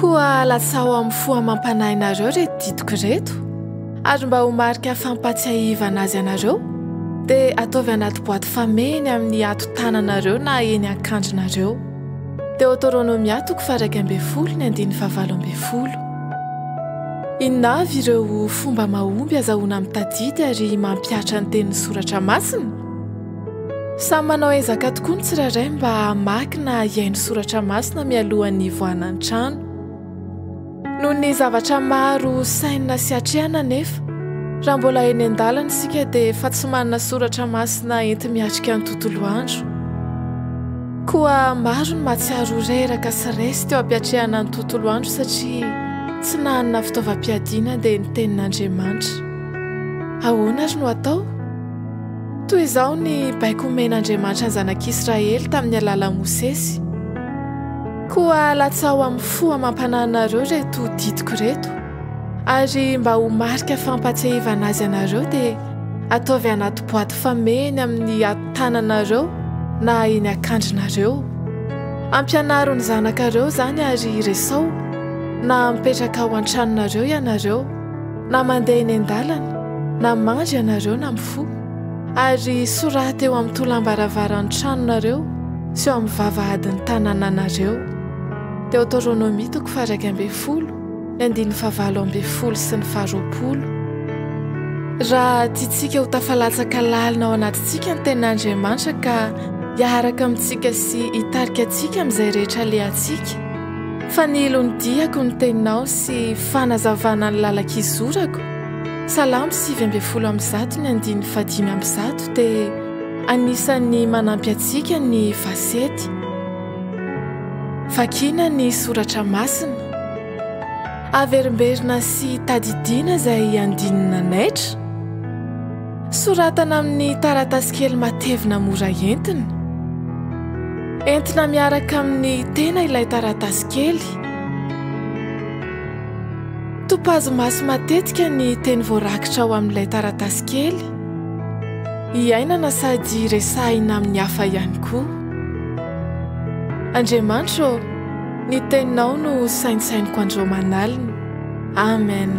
koa latsao amin'ny foa mampanahinareo reto ditiko reto ary mba ho marika fampatsiahivana azy anareo dia ataovy anaty boaty fameny amin'ny ato tananareo na eny ankandronareo. Deutéronomie 4:20. Inona avy ireo fomba mahomby azahoana mitadidy ary mampiatra ny tenin'ny soratra masina? Samy manao ezaka tokoa ny tsirairay mba hamaky na hiaino soratra masina mialohan'ny voanany trano. Noho ny zavatra maro saina sy hatrehana nefa, raha mbola eny an-dalana isika dia fa tsy manana soratra masina enti miatrika ny tontolo andro. Koa maro ny mahatsiaro reraka sy resy teo ampiatrehana ny tontolo andro satria tsy nanana fitaovam-piadiana dia ny tenin'Andriamanitra. Ahoana ary no atao? Toy izao ny baiko omen'Andriamanitra ny zanak'Israely tamin'ny alalan'i Mosesy. Koa latsao amin'ny foa mampananareo reto ditiko reto ary mba ho marika fampatsiahivana azy anareo dia ataovy anaty boaty fameny amin'ny tananareo na eny ankandronareo. Ampianaro ny zanakareo zany ary resao na mipetraka ao an-tranonareo ianareo na mandeha eny an-dalana na mandry ianareo na mifoha ary sorata eo amin'ny tolam-baravaran'ny tranonareo sy eo amin'ny vavahadin'ny tanànanareo. Deutéronomie 4:20 sy ny 20. Raha tiantsika ho tafalatsaka lalina ao anatintsika ny tenin'Andriamanitra ka hiaraka amintsika sy hitarika antsika amin'izay rehetra alehantsika, fanilony diako ny teninao sy fanazavana ny lalak'izorako. Salamo 9:1 dia anisan'ny manampy antsika ny vasety. Vakina ny soratra masina, averimberina sy tadidiana izay andinina naitra, soratana amin'ny taratasy kely matevina mora entina. Entina miaraka amin'ny tena ilay taratasy kely. Topazo maso matetika ny teny voarakitra ao amin'ilay taratasy kely. Hiainana sady resahina amin'ny hafa ihany koa. Andriamanitra, ny teninao no sainsainiko andro manalina. Amen.